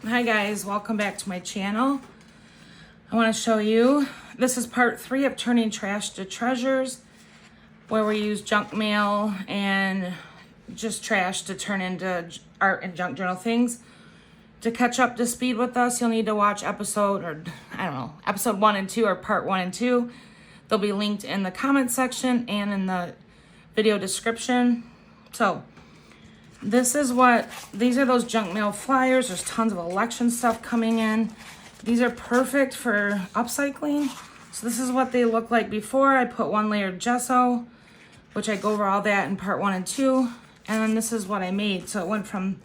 Hi guys, welcome back to my channel. I want to show you, this is part 3 of turning trash to treasures, where we use junk mail and just trash to turn into art and junk journal things. To catch up to speed with us, you'll need to watch episode 1 and 2 or part 1 and 2. They'll be linked in the comment section and in the video description. So these are those junk mail flyers. There's tons of election stuff coming in. These are perfect for upcycling. So this is what they look like before. I put 1 layer of gesso, which I go over all that in part 1 and 2. And then this is what I made. So it went from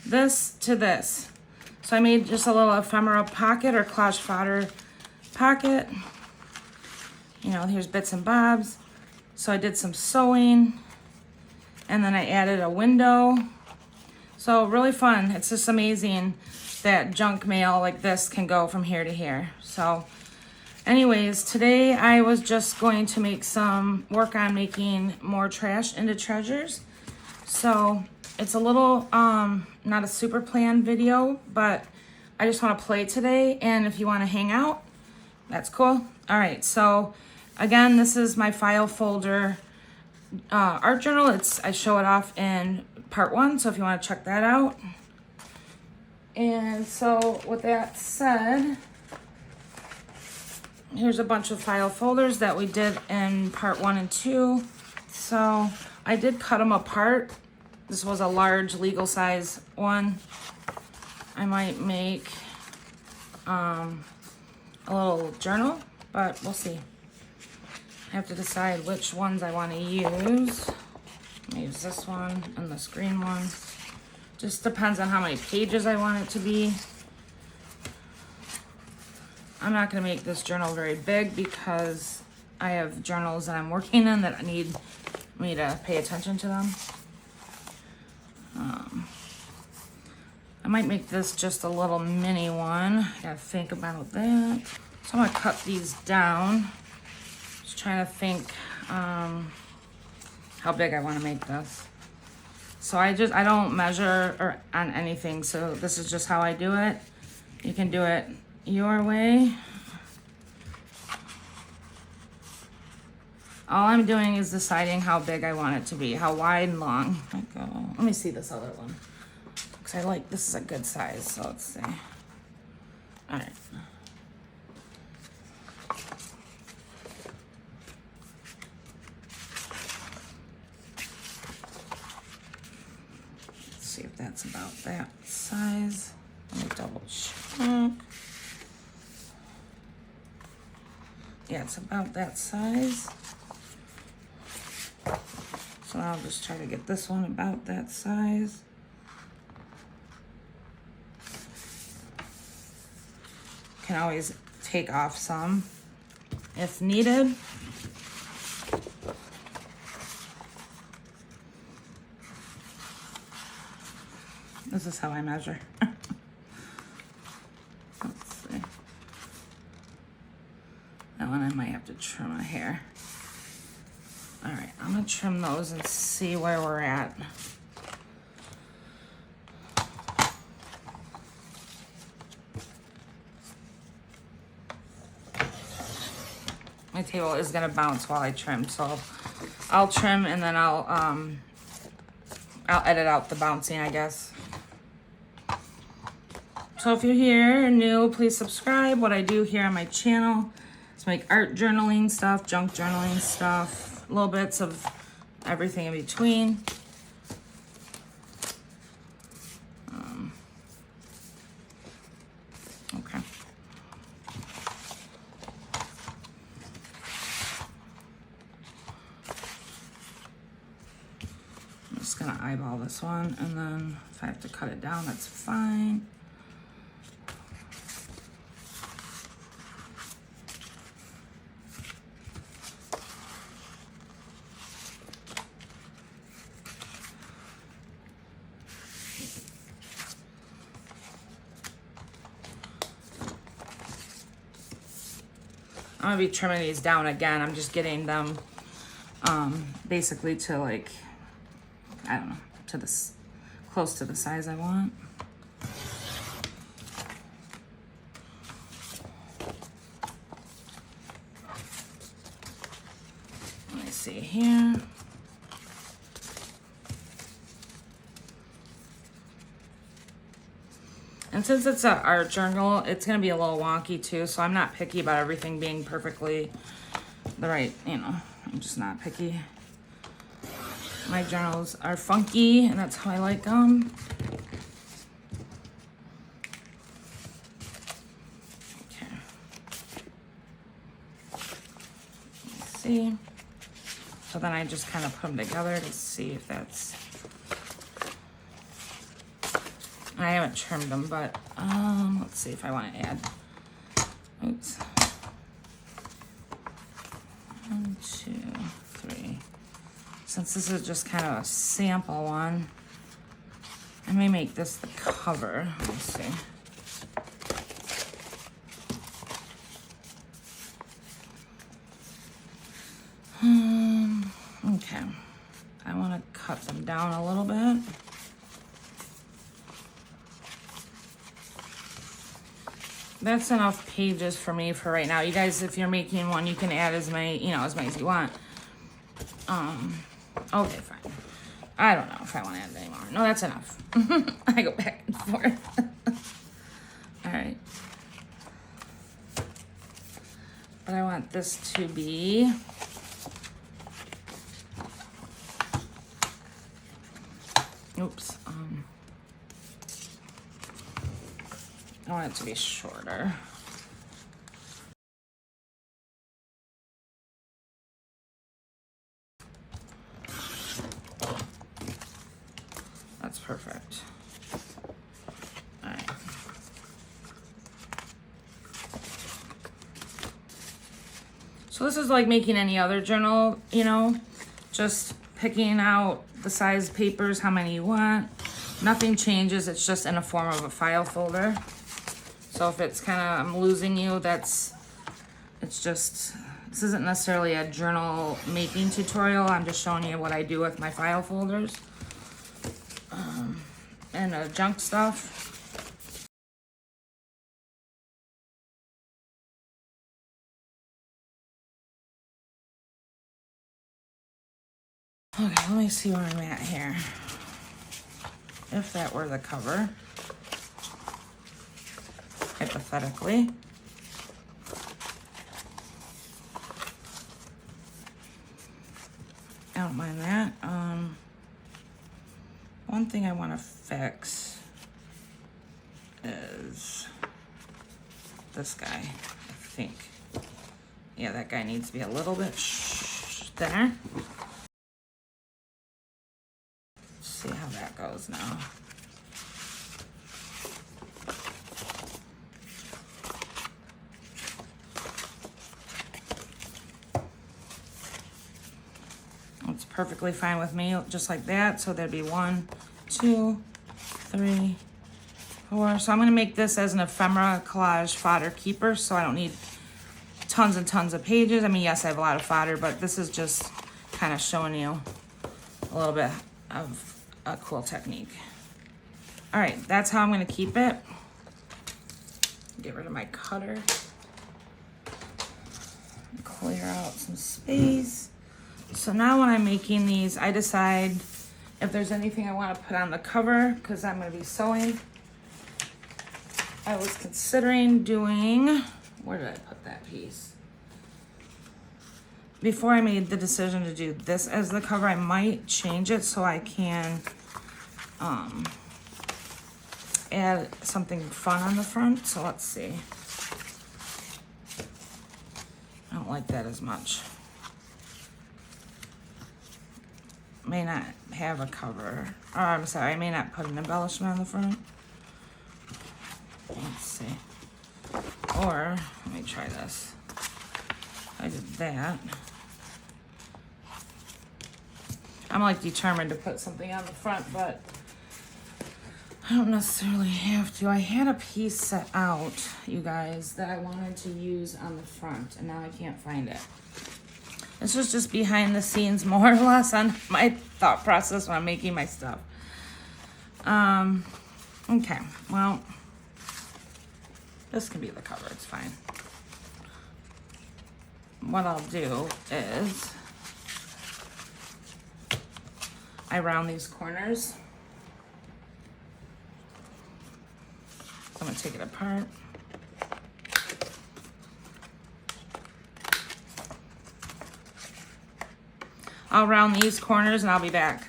this to this. So I made just a little ephemera pocket or collage fodder pocket. You know, here's bits and bobs. So I did some sewing. And then I added a window. So really fun. It's just amazing that junk mail like this can go from here to here. So anyways, today I was just going to work on making more trash into treasures. So it's a little, not a super planned video, but I just want to play today. And if you want to hang out, that's cool. All right, so again, this is my file folder art journal. I show it off in part 1, so if you want to check that out. And so with that said, here's a bunch of file folders that we did in part 1 and 2. So I did cut them apart. This was a large legal size one. I might make a little journal, but we'll see. I have to decide which ones I want to use. I use this one and this green one. Just depends on how many pages I want it to be. I'm not going to make this journal very big because I have journals that I'm working in that need me to pay attention to them. I might make this just a little mini one. I gotta think about that. So I'm gonna cut these down. Just trying to think how big I want to make this. So I don't measure on anything, so this is just how I do it. You can do it your way. All I'm doing is deciding how big I want it to be, how wide and long. Let me see this other one, because this is a good size, so let's see. All right. See if that's about that size. Let me double check. Yeah, it's about that size. So I'll just try to get this one about that size. Can always take off some if needed. This is how I measure. Let's see. That one I might have to trim a hair. All right, I'm gonna trim those and see where we're at. My table is gonna bounce while I trim, so I'll trim and then I'll edit out the bouncing, I guess. So if you're here and new, please subscribe. What I do here on my channel is make art journaling stuff, junk journaling stuff, little bits of everything in between. Okay. I'm just gonna eyeball this one, and then if I have to cut it down, that's fine. I'm gonna be trimming these down again. I'm just getting them basically to I don't know, to this close to the size I want. see here. And since it's an art journal, it's going to be a little wonky too, so I'm not picky about everything being perfectly the right, you know, I'm just not picky. My journals are funky, and that's how I like them. Okay. Let's see. So then I just kind of put them together to see if that's... I haven't trimmed them, but let's see if I want to add. Oops. 1, 2, 3. Since this is just kind of a sample one, I may make this the cover. Let's see. Okay. I want to cut them down a little bit. That's enough pages for me for right now. You guys, if you're making one, you can add as many, you know, as many as you want. Okay, fine. I don't know if I want to add any more. No, that's enough. I go back and forth. All right. But I want this to be... Oops. I want it to be shorter. That's perfect. All right. So this is like making any other journal, you know, just picking out the size papers, how many you want. Nothing changes, it's just in a form of a file folder. So if it's kind of, I'm losing you, it's just, this isn't necessarily a journal making tutorial. I'm just showing you what I do with my file folders. And junk stuff. Okay, let me see where I'm at here. If that were the cover, hypothetically. I don't mind that. One thing I want to fix is this guy, I think. Yeah, that guy needs to be a little bit thinner. Let's see how that goes now. It's perfectly fine with me, just like that. So there'd be 1, 2, 3, 4. So I'm gonna make this as an ephemera collage fodder keeper, so I don't need tons and tons of pages. I mean, yes, I have a lot of fodder, but this is just kind of showing you a little bit of a cool technique. All right, that's how I'm gonna keep it. Get rid of my cutter. Clear out some space. So now when I'm making these, I decide if there's anything I want to put on the cover, because I'm going to be sewing. I was considering doing, where did I put that piece? Before I made the decision to do this as the cover, I might change it so I can add something fun on the front. So let's see. I don't like that as much. May not have a cover. Oh, I'm sorry, I may not put an embellishment on the front. Let's see. Or, let me try this. I did that. I'm like determined to put something on the front, but I don't necessarily have to. I had a piece set out, you guys, that I wanted to use on the front, and now I can't find it. This was just behind the scenes, more or less, on my thought process when I'm making my stuff. Okay, well, this can be the cover, it's fine. What I'll do is, I round these corners. So I'm gonna take it apart. I'll round these corners and I'll be back.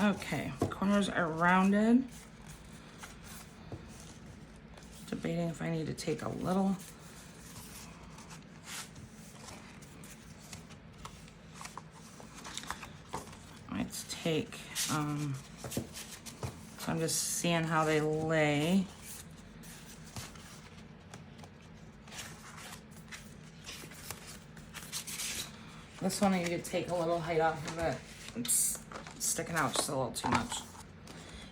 Okay, corners are rounded. Debating if I need to take a little. Let's take, so I'm just seeing how they lay. This one, you could take a little height off of it. It's sticking out just a little too much.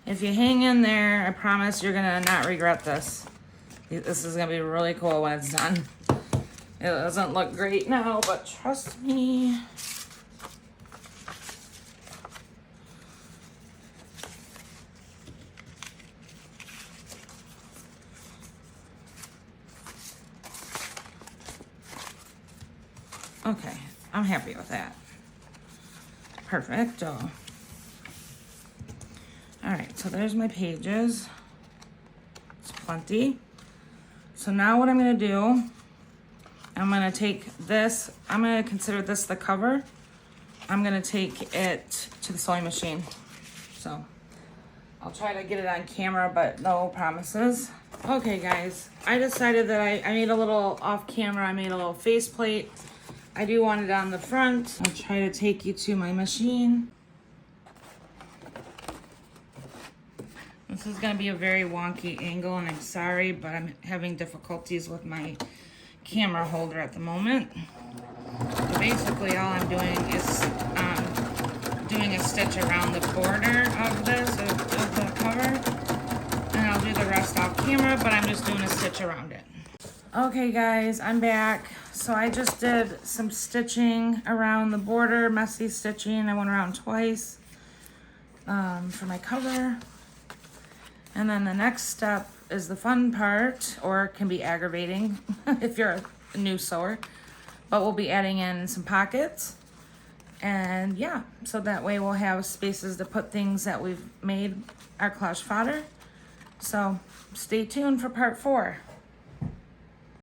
If you hang in there, I promise you're gonna not regret this. This is gonna be really cool when it's done. It doesn't look great now, but trust me. Okay, I'm happy with that. Perfecto. All right, so there's my pages. It's plenty. So now what I'm gonna do, I'm gonna take this, I'm gonna consider this the cover. I'm gonna take it to the sewing machine. So I'll try to get it on camera, but no promises. Okay guys, I decided that I made a little off camera, I made a little faceplate. I do want it on the front. I'll try to take you to my machine. This is gonna be a very wonky angle and I'm sorry, but I'm having difficulties with my camera holder at the moment. So basically all I'm doing is doing a stitch around the border of this, of the cover. And I'll do the rest off camera, but I'm just doing a stitch around it. Okay guys, I'm back. So I just did some stitching around the border, messy stitching. I went around twice for my cover. And then the next step is the fun part, or it can be aggravating if you're a new sewer. But we'll be adding in some pockets. And yeah, so that way we'll have spaces to put things that we've made our collage fodder. So stay tuned for part 4.